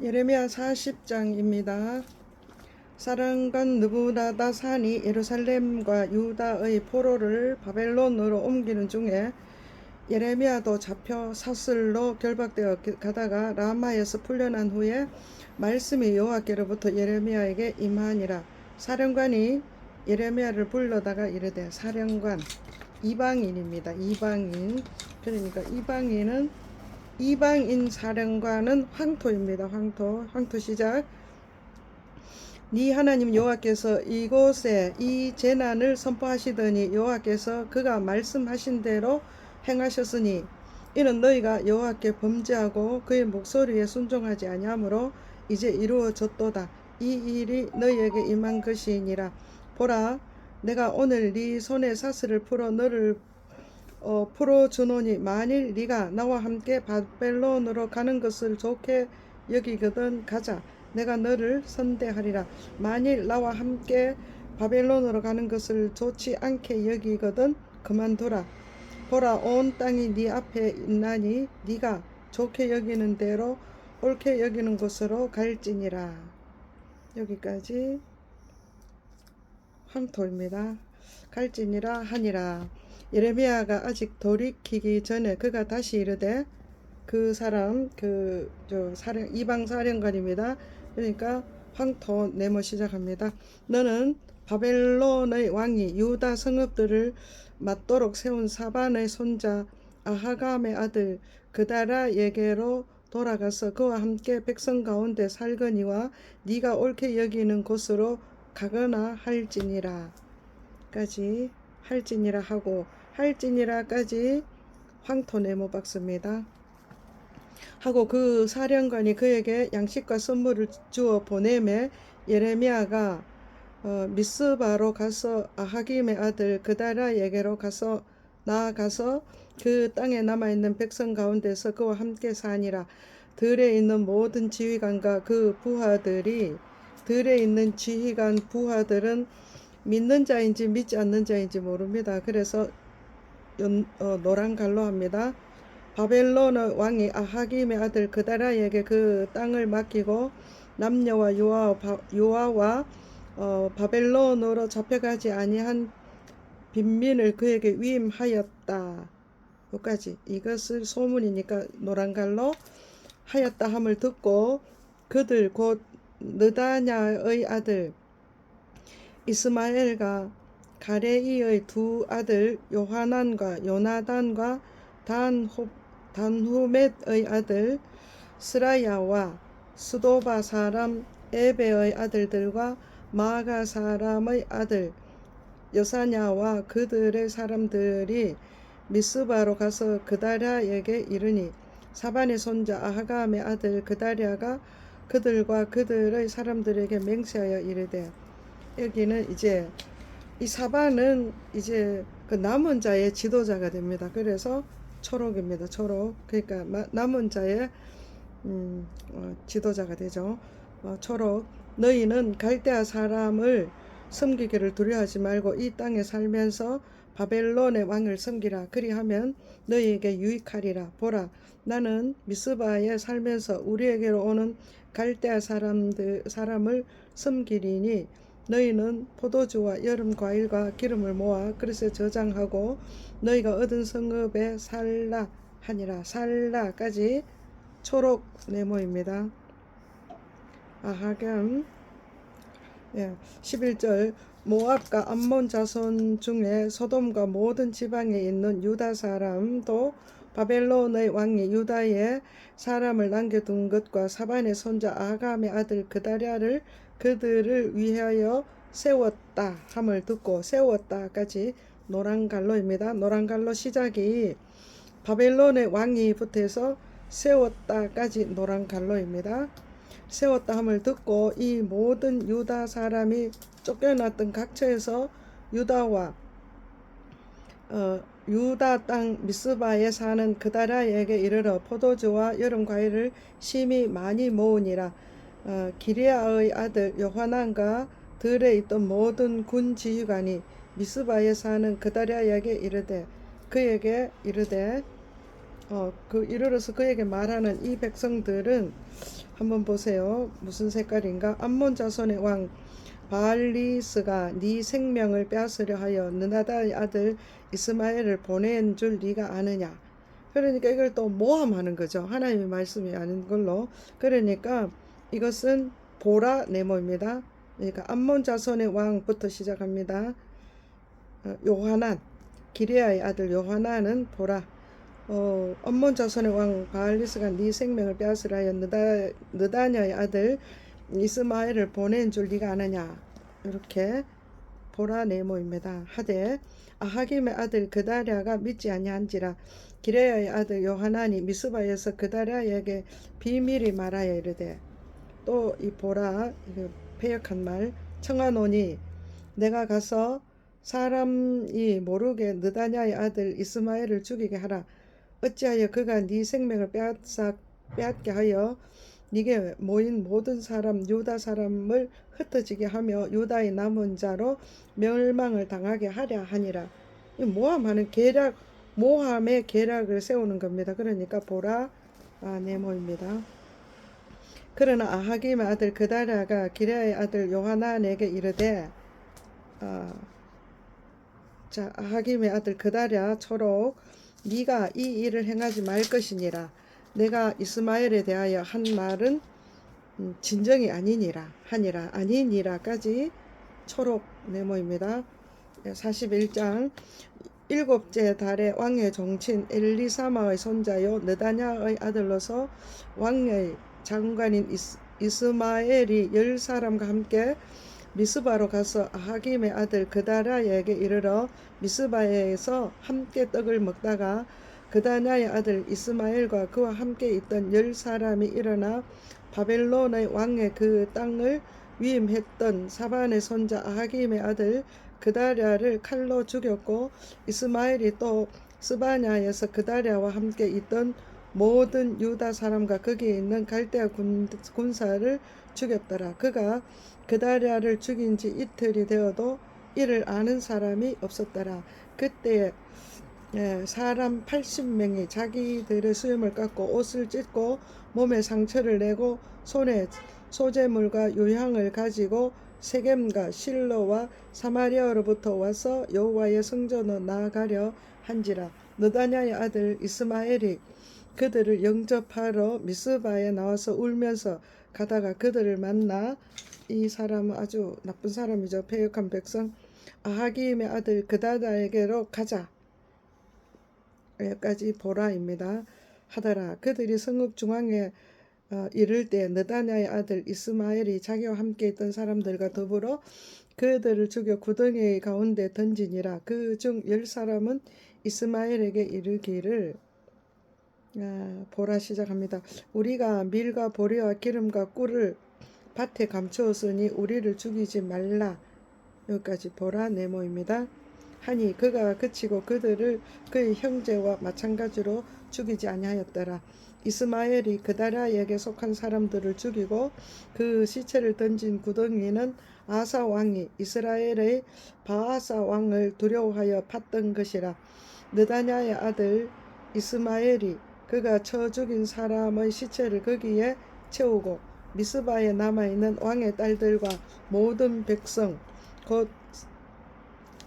예레미야 40장입니다. 사령관 느부다다산이 예루살렘과 유다의 포로를 바벨론으로 옮기는 중에 예레미야도 잡혀 사슬로 결박되어 가다가 라마에서 풀려난 후에 말씀이 여호와께로부터 예레미야에게 임하니라. 사령관이 예레미야를 불러다가 이르되, 사령관, 이방인입니다. 이방인. 그러니까 이방인 사령관은 황토입니다. 황토 시작. 네 하나님 여호와께서 이곳에 이 재난을 선포하시더니 여호와께서 그가 말씀하신 대로 행하셨으니 이는 너희가 여호와께 범죄하고 그의 목소리에 순종하지 아니하므로 이제 이루어졌도다. 이 일이 너희에게 임한 것이니라. 보라, 내가 오늘 네 손에 사슬을 풀어 너를 풀어주노니 만일 네가 나와 함께 바벨론으로 가는 것을 좋게 여기거든 가자. 내가 너를 선대하리라. 만일 나와 함께 바벨론으로 가는 것을 좋지 않게 여기거든 그만두라. 보라, 온 땅이 네 앞에 있나니 네가 좋게 여기는 대로 옳게 여기는 곳으로 갈지니라. 여기까지 황토입니다. 갈지니라 하니라. 예레미야가 아직 돌이키기 전에 그가 다시 이르되, 그 사람 이방 사령관입니다. 그러니까 황토 네모 시작합니다. 너는 바벨론의 왕이 유다 성읍들을 맞도록 세운 사반의 손자 아하감의 아들 그다라에게로 돌아가서 그와 함께 백성 가운데 살거니와 네가 옳게 여기는 곳으로 가거나 할지니라. 까지 할지니라 하고, 할지니라까지 황토 네모 박습니다. 하고 그 사령관이 그에게 양식과 선물을 주어 보내매 예레미야가 미스바로 가서 아하김의 아들 그다라에게로 나아가서 그 땅에 남아있는 백성 가운데서 그와 함께 사니라. 들에 있는 모든 지휘관과 그 부하들이, 들에 있는 지휘관 부하들은 믿는 자인지 믿지 않는 자인지 모릅니다. 그래서 노란 갈로 합니다. 바벨론의 왕이 아하김의 아들 그다라에게 그 땅을 맡기고 남녀와 유아와 바벨론으로 잡혀가지 아니한 빈민을 그에게 위임하였다. 여기까지. 이것을 소문이니까 노란 갈로 하였다 함을 듣고 그들 곧 느다냐의 아들 이스마엘과 가레이의 두 아들 요하난과 요나단과 단후멧의 아들 스라야와 스도바 사람 에베의 아들들과 마가 사람의 아들 여사냐와 그들의 사람들이 미스바로 가서 그다랴에게 이르니, 사반의 손자 아하감의 아들 그다랴가 그들과 그들의 사람들에게 맹세하여 이르되, 여기는 이제 이 사반은 이제 그 남은 자의 지도자가 됩니다. 그래서 초록입니다. 초록. 그러니까 남은 자의 지도자가 되죠. 초록. 너희는 갈대아 사람을 섬기기를 두려워하지 말고 이 땅에 살면서 바벨론의 왕을 섬기라. 그리하면 너희에게 유익하리라. 보라, 나는 미스바에 살면서 우리에게로 오는 갈대아 사람을 섬기리니 너희는 포도주와 여름 과일과 기름을 모아 그릇에 저장하고 너희가 얻은 성읍에 살라 하니라. 살라까지 초록 네모입니다. 아하감 11절. 모압과 암몬 자손 중에 소돔과 모든 지방에 있는 유다 사람도 바벨론의 왕이 유다에 사람을 남겨둔 것과 사반의 손자 아하감의 아들 그다랴를 그들을 위하여 세웠다 함을 듣고, 세웠다까지 노란 갈로입니다. 노란 갈로 시작이 바벨론의 왕이 붙어서 세웠다까지 노란 갈로입니다. 세웠다 함을 듣고 이 모든 유다 사람이 쫓겨났던 각처에서 유다 땅 미스바에 사는 그다라에게 이르러 포도주와 여름 과일을 심히 많이 모으니라. 기레아의 아들 요하난과 들에 있던 모든 군 지휘관이 미스바에 사는 그다라에게 이르되, 그에게 이르러서 그에게 말하는 이 백성들은 한번 보세요. 무슨 색깔인가? 암몬 자손의 왕 바알리스가 네 생명을 빼앗으려 하여 느나다의 아들 이스마엘을 보낸 줄 네가 아느냐. 그러니까 이걸 또 모함하는 거죠. 하나님의 말씀이 아닌 걸로. 그러니까 이것은 보라 네모입니다. 그러니까 암몬 자손의 왕부터 시작합니다. 요하난, 기레아의 아들 요하난은 보라. 암몬 자손의 왕 바알리스가 네 생명을 빼앗으려 하여 느다냐의 아들 이스마엘을 보낸 줄 네가 아느냐. 이렇게 보라 네모입니다. 하되 아하김의 아들 그다랴가 믿지 아니한지라 기레아의 아들 요하난이 미스바에서 그다랴에게 비밀이 말하여 이르되. 또 이 보라 패역한 말 청하노니 내가 가서 사람이 모르게 느다냐의 아들 이스마엘을 죽이게 하라. 어찌하여 그가 네 생명을 빼앗게 하여 네게 모인 모든 사람 유다 사람을 흩어지게 하며 유다의 남은 자로 멸망을 당하게 하려 하니라. 모함하는 계략, 모함의 계략을 세우는 겁니다. 그러니까 보라 네모입니다. 그러나 아하김의 아들 그다랴가 기레아의 아들 요하난에게 이르되 아하김의 아들 그다랴 초록 네가 이 일을 행하지 말 것이니라. 내가 이스마엘에 대하여 한 말은 진정이 아니니라 하니라. 아니니라까지 초록 네모입니다. 41장 일곱째 달에 왕의 종친 엘리사마의 손자요 느다냐의 아들로서 왕의 장관인 이스마엘이 10사람과 함께 미스바로 가서 아하김의 아들 그다랴에게 이르러 미스바에서 함께 떡을 먹다가 그다냐의 아들 이스마엘과 그와 함께 있던 10사람이 일어나 바벨론의 왕의 그 땅을 위임했던 사반의 손자 아하김의 아들 그다랴를 칼로 죽였고 이스마엘이 또 스바냐에서 그다랴와 함께 있던 모든 유다 사람과 거기에 있는 갈대아 군사를 죽였더라. 그가 그다랴를 죽인 지 이틀이 되어도 이를 아는 사람이 없었더라. 그때에 사람 80명이 자기들의 수염을 깎고 옷을 찢고 몸에 상처를 내고 손에 소재물과 유향을 가지고 세겜과 실로와 사마리아로부터 와서 여호와의 성전으로 나아가려 한지라. 느다냐의 아들 이스마엘이 그들을 영접하러 미스바에 나와서 울면서 가다가 그들을 만나. 이 사람은 아주 나쁜 사람이죠. 패역한 백성 아하김의 아들 그다랴에게로 가자. 여기까지 보라입니다. 하더라. 그들이 성읍 중앙에 이를 때 느다냐의 아들 이스마엘이 자기와 함께 있던 사람들과 더불어 그들을 죽여 구덩이 가운데 던지니라. 그 중 10사람은 이스마엘에게 이르기를 보라 시작합니다. 우리가 밀과 보리와 기름과 꿀을 밭에 감추었으니 우리를 죽이지 말라. 여기까지 보라 네모입니다. 하니 그가 그치고 그들을 그의 형제와 마찬가지로 죽이지 아니하였더라. 이스마엘이 그다랴에게 속한 사람들을 죽이고 그 시체를 던진 구덩이는 아사 왕이 이스라엘의 바아사 왕을 두려워하여 팠던 것이라. 느다냐의 아들 이스마엘이 그가 쳐 죽인 사람의 시체를 거기에 채우고 미스바에 남아있는 왕의 딸들과 모든 백성 곧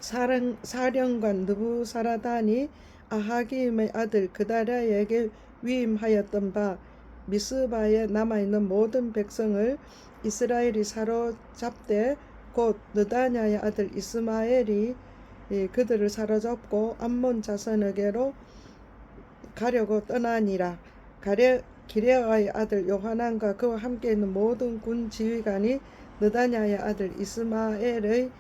사령관 느부사라단이 아하김의 아들 그다랴에게 위임하였던 바 미스바에 남아있는 모든 백성을 이스라엘이 사로잡되 곧 느다냐의 아들 이스마엘이 그들을 사로잡고 암몬 자손에게로 가려고 떠나니라. 기레아의 아들 요하난과 그와 함께 있는 모든 군 지휘관이 느다냐의 아들 이스마엘이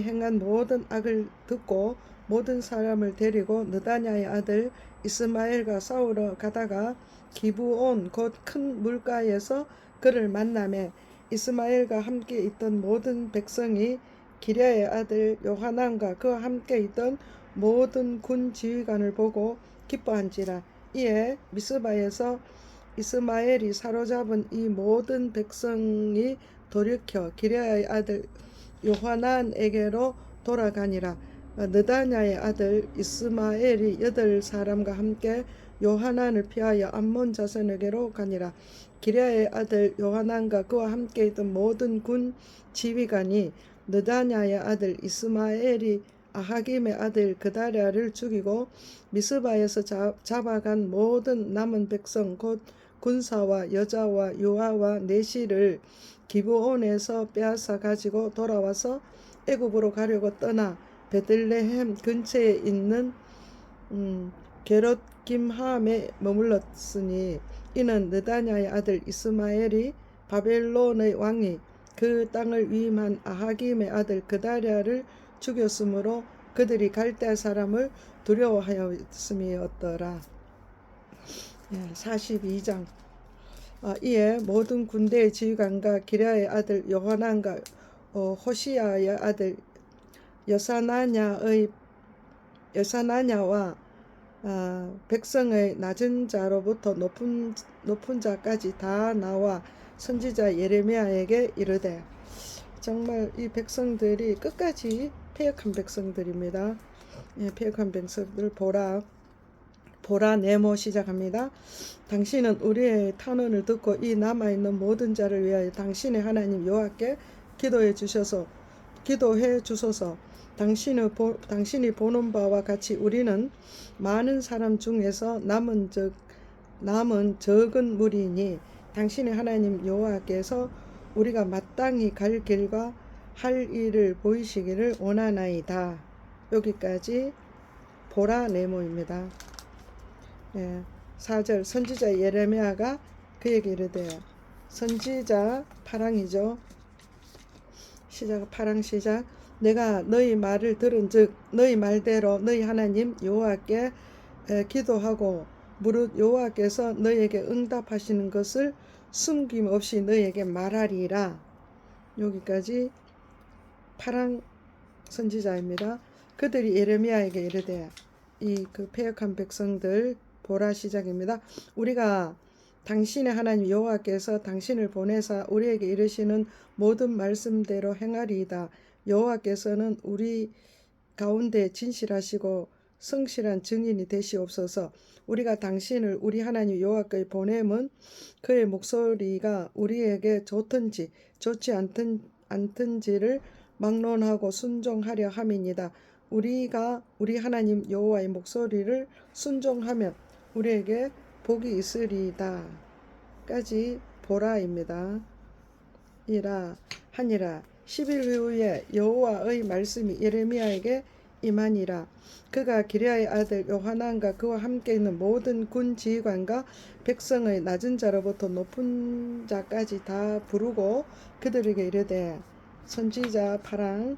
행한 모든 악을 듣고 모든 사람을 데리고 느다냐의 아들 이스마엘과 싸우러 가다가 기브온 곧 큰 물가에서 그를 만나매 이스마엘과 함께 있던 모든 백성이 기레아의 아들 요하난과 그와 함께 있던 모든 군 지휘관을 보고 기뻐한지라. 이에 미스바에서 이스마엘이 사로잡은 이 모든 백성이 돌이켜 기레아의 아들 요하난에게로 돌아가니라. 느다냐의 아들 이스마엘이 8사람과 함께 요하난을 피하여 암몬 자손에게로 가니라. 기랴의 아들 요하난과 그와 함께 있던 모든 군 지휘관이 느다냐의 아들 이스마엘이 아하김의 아들 그다랴를 죽이고 미스바에서 잡아간 모든 남은 백성 곧 군사와 여자와 유아와 내시를 기브온에서 빼앗아 가지고 돌아와서 애굽으로 가려고 떠나 베들레헴 근처에 있는 게롯김함에 머물렀으니 이는 느다냐의 아들 이스마엘이 바벨론의 왕이 그 땅을 위임한 아하김의 아들 그다랴를 죽였으므로 그들이 갈대 사람을 두려워하였음이었더라. 42장. 이에 모든 군대의 지휘관과 기랴의 아들 요하난과 호시야의 아들 여사나냐와 백성의 낮은 자로부터 높은 자까지 다 나와 선지자 예레미야에게 이르되, 정말 이 백성들이 끝까지 패역한 백성들입니다. 패역한 백성들 보라 네모 시작합니다. 당신은 우리의 탄원을 듣고 이 남아있는 모든 자를 위하여 당신의 하나님 여호와께 기도해 주소서. 당신이 보는 바와 같이 우리는 많은 사람 중에서 남은 적은 무리니 당신의 하나님 여호와께서 우리가 마땅히 갈 길과 할 일을 보이시기를 원하나이다. 여기까지 보라 네모입니다. 4절. 선지자 예레미야가 그에게 이르되, 선지자 파랑이죠. 파랑 시작. 내가 너희 말을 들은즉 너희 말대로 너희 하나님 여호와께 기도하고 무릇 여호와께서 너희에게 응답하시는 것을 숨김없이 너희에게 말하리라. 여기까지 파랑 선지자입니다. 그들이 예레미야에게 이르되, 그 패역한 백성들 보라 시작입니다. 우리가 당신의 하나님 여호와께서 당신을 보내사 우리에게 이르시는 모든 말씀대로 행하리이다. 여호와께서는 우리 가운데 진실하시고 성실한 증인이 되시옵소서. 우리가 당신을 우리 하나님 여호와께 보냄은 그의 목소리가 우리에게 좋든지 좋지 않든지를 막론하고 순종하려 함이니이다. 우리가 우리 하나님 여호와의 목소리를 순종하면 우리에게 복이 있으리이다. 까지 보라입니다. 하니라. 10일 후에 여호와의 말씀이 예레미야에게 임하니라. 그가 기랴의 아들 요하난과 그와 함께 있는 모든 군 지휘관과 백성의 낮은 자로부터 높은 자까지 다 부르고 그들에게 이르되, 선지자 파랑,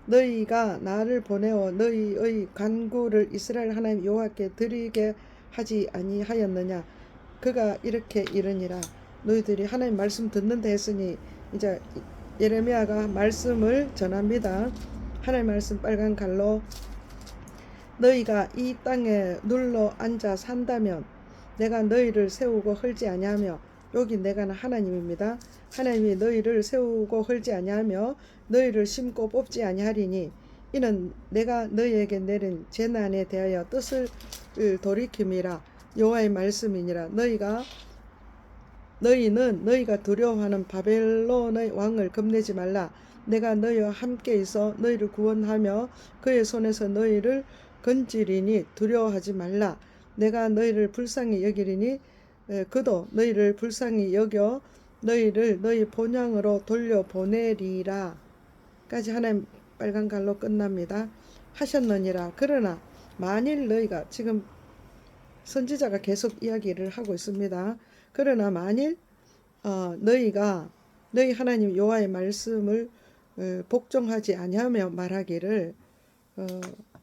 너희가 나를 보내어 너희의 간구를 이스라엘 하나님 여호와께 드리게 하지 아니하였느냐. 그가 이렇게 이르니라. 너희들이 하나님 말씀 듣는다 했으니 이제 예레미야가 말씀을 전합니다. 하나님 말씀 빨간 칼로, 너희가 이 땅에 눌러 앉아 산다면 내가 너희를 세우고 헐지 아니하며, 여기 내가 하나님입니다. 하나님이 너희를 세우고 헐지 아니하며 너희를 심고 뽑지 아니하리니 이는 내가 너희에게 내린 재난에 대하여 뜻을 돌이킴이라. 여호와의 말씀이니라. 너희는 너희가 두려워하는 바벨론의 왕을 겁내지 말라. 내가 너희와 함께 있어 너희를 구원하며 그의 손에서 너희를 건지리니 두려워하지 말라. 내가 너희를 불쌍히 여기리니 그도 너희를 불쌍히 여겨 너희를 너희 본향으로 돌려보내리라. 까지 하나님 빨간 갈로 끝납니다. 하셨느니라. 그러나 만일 너희가, 지금 선지자가 계속 이야기를 하고 있습니다. 그러나 만일 너희가 너희 하나님 여호와의 말씀을 복종하지 아니하며 말하기를,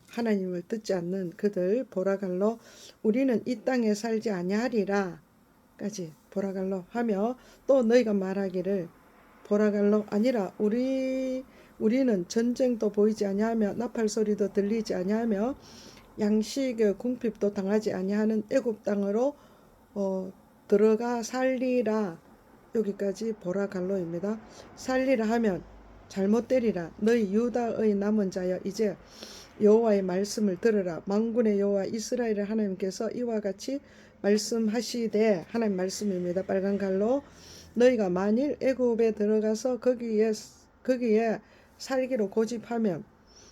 하나님을 듣지 않는 그들 보라갈로 우리는 이 땅에 살지 아니하리라 까지 보라갈로 하며, 또 너희가 말하기를 보라갈로 아니라 우리는 전쟁도 보이지 아니하며 나팔 소리도 들리지 아니하며 양식의 궁핍도 당하지 아니하는 애굽 땅으로 들어가 살리라. 여기까지 보라갈로입니다. 살리라 하면 잘못되리라. 너희 유다의 남은 자여, 이제 여호와의 말씀을 들으라. 만군의 여호와 이스라엘의 하나님께서 이와 같이 말씀하시되, 하나님 말씀입니다. 빨간 갈로, 너희가 만일 애굽에 들어가서 거기에 살기로 고집하면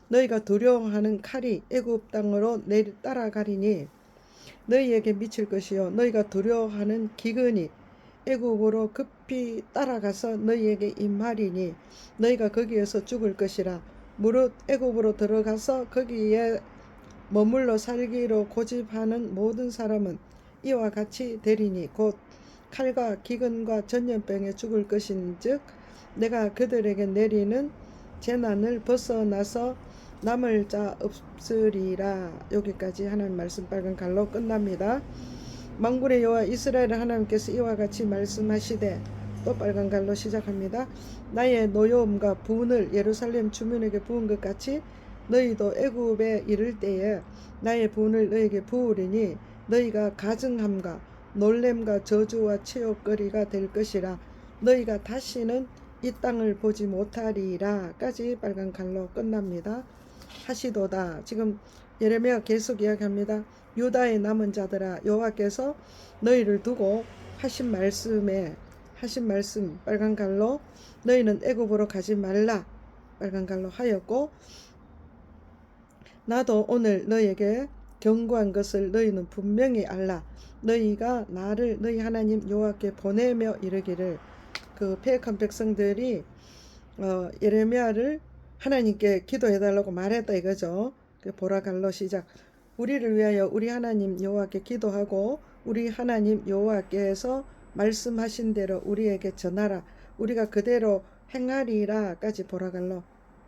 너희가 두려워하는 칼이 애굽 땅으로 따라가리니 너희에게 미칠 것이요 너희가 두려워하는 기근이 애굽으로 급히 따라가서 너희에게 임하리니 너희가 거기에서 죽을 것이라. 무릇 애굽으로 들어가서 거기에 머물러 살기로 고집하는 모든 사람은 이와 같이 되리니 곧 칼과 기근과 전염병에 죽을 것인즉 내가 그들에게 내리는 재난을 벗어나서 남을 자 없으리라. 여기까지 하나님 말씀 빨간 갈로 끝납니다. 만군의 여호와 이스라엘 하나님께서 이와 같이 말씀하시되, 또 빨간 갈로 시작합니다. 나의 노여움과 분을 예루살렘 주민에게 부은 것 같이 너희도 애굽에 이를 때에 나의 분을 너희에게 부으리니 너희가 가증함과 놀램과 저주와 치욕거리가 될 것이라. 너희가 다시는 이 땅을 보지 못하리라. 까지 빨간 갈로 끝납니다. 하시도다. 지금 예레미야 계속 이야기합니다. 유다의 남은 자들아, 여호와께서 너희를 두고 하신 말씀 빨간 갈로, 너희는 애굽으로 가지 말라 빨간 갈로 하였고, 나도 오늘 너희에게 경고한 것을 너희는 분명히 알라. 너희가 나를 너희 하나님 여호와께 보내며 이르기를. 그 패역한 백성들이 예레미야를 하나님께 기도해달라고 말했다 이거죠. 보라 갈로 시작. 우리를 위하여 우리 하나님 여호와께 기도하고 우리 하나님 여호와께서 말씀하신 대로 우리에게 전하라. 우리가 그대로 행하리라까지 보라 갈로.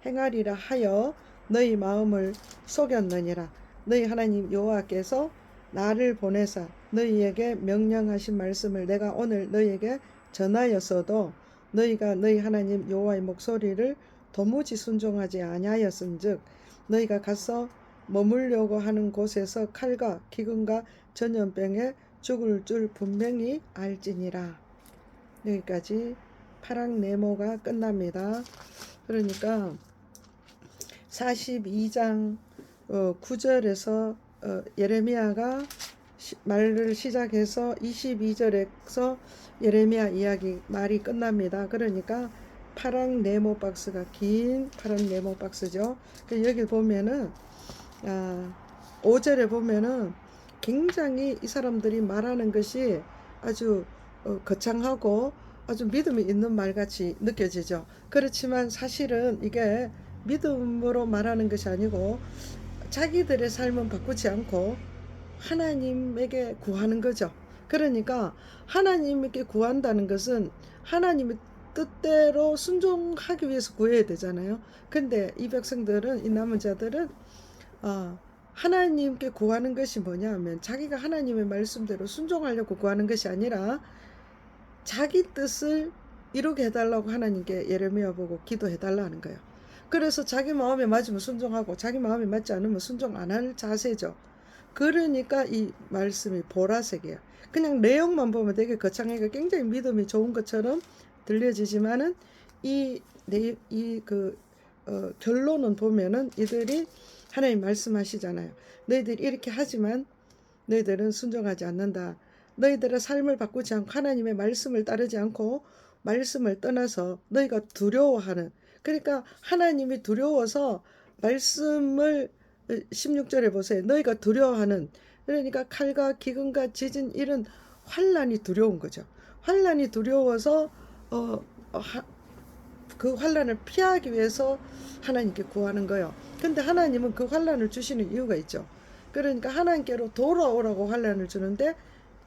행하리라 하여 너희 마음을 속였느니라. 너희 하나님 여호와께서 나를 보내사 너희에게 명령하신 말씀을 내가 오늘 너희에게 전하였어도 너희가 너희 하나님 여호와의 목소리를 도무지 순종하지 아니하였은즉 너희가 가서 머물려고 하는 곳에서 칼과 기근과 전염병에 죽을 줄 분명히 알지니라. 여기까지 파랑 네모가 끝납니다. 그러니까 42장 9절에서 예레미야가 말을 시작해서 22절에서 예레미야 이야기 말이 끝납니다. 그러니까 파랑 네모 박스가 긴 파랑 네모 박스죠. 여기 보면은 5절에 보면은 굉장히 이 사람들이 말하는 것이 아주 거창하고 아주 믿음이 있는 말같이 느껴지죠. 그렇지만 사실은 이게 믿음으로 말하는 것이 아니고 자기들의 삶은 바꾸지 않고 하나님에게 구하는 거죠. 그러니까 하나님에게 구한다는 것은 하나님의 뜻대로 순종하기 위해서 구해야 되잖아요. 근데 이 백성들은, 이 남은 자들은 하나님께 구하는 것이 뭐냐 하면 자기가 하나님의 말씀대로 순종하려고 구하는 것이 아니라 자기 뜻을 이루게 해달라고 하나님께 예레미야 보고 기도해달라는 거예요. 그래서 자기 마음에 맞으면 순종하고 자기 마음에 맞지 않으면 순종 안 할 자세죠. 그러니까 이 말씀이 보라색이에요. 그냥 내용만 보면 되게 거창하게 굉장히 믿음이 좋은 것처럼 들려지지만은 결론은 보면은 이들이 하나님 말씀하시잖아요. 너희들이 이렇게 하지만 너희들은 순종하지 않는다. 너희들의 삶을 바꾸지 않고 하나님의 말씀을 따르지 않고 말씀을 떠나서 너희가 두려워하는, 그러니까 하나님이 두려워서 말씀을 16절에 보세요. 너희가 두려워하는, 그러니까 칼과 기근과 지진 이런 환난이 두려운 거죠. 환난이 두려워서 그 환난을 피하기 위해서 하나님께 구하는 거예요. 근데 하나님은 그 환난을 주시는 이유가 있죠. 그러니까 하나님께로 돌아오라고 환난을 주는데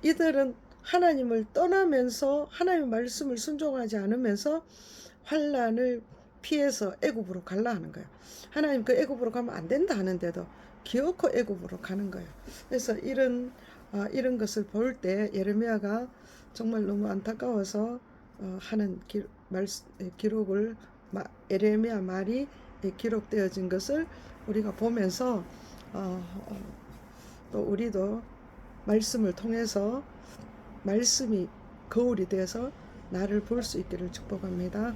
이들은 하나님을 떠나면서 하나님의 말씀을 순종하지 않으면서 환난을 피해서 애굽으로 갈라 하는 거예요. 하나님 그 애굽으로 가면 안 된다 하는데도 기어코 애굽으로 가는 거예요. 그래서 이런 것을 볼 때 예레미야가 정말 너무 안타까워서 하는 기록을 예레미야 말이 기록되어진 것을 우리가 보면서 또 우리도 말씀을 통해서 말씀이 거울이 되어서 나를 볼 수 있기를 축복합니다.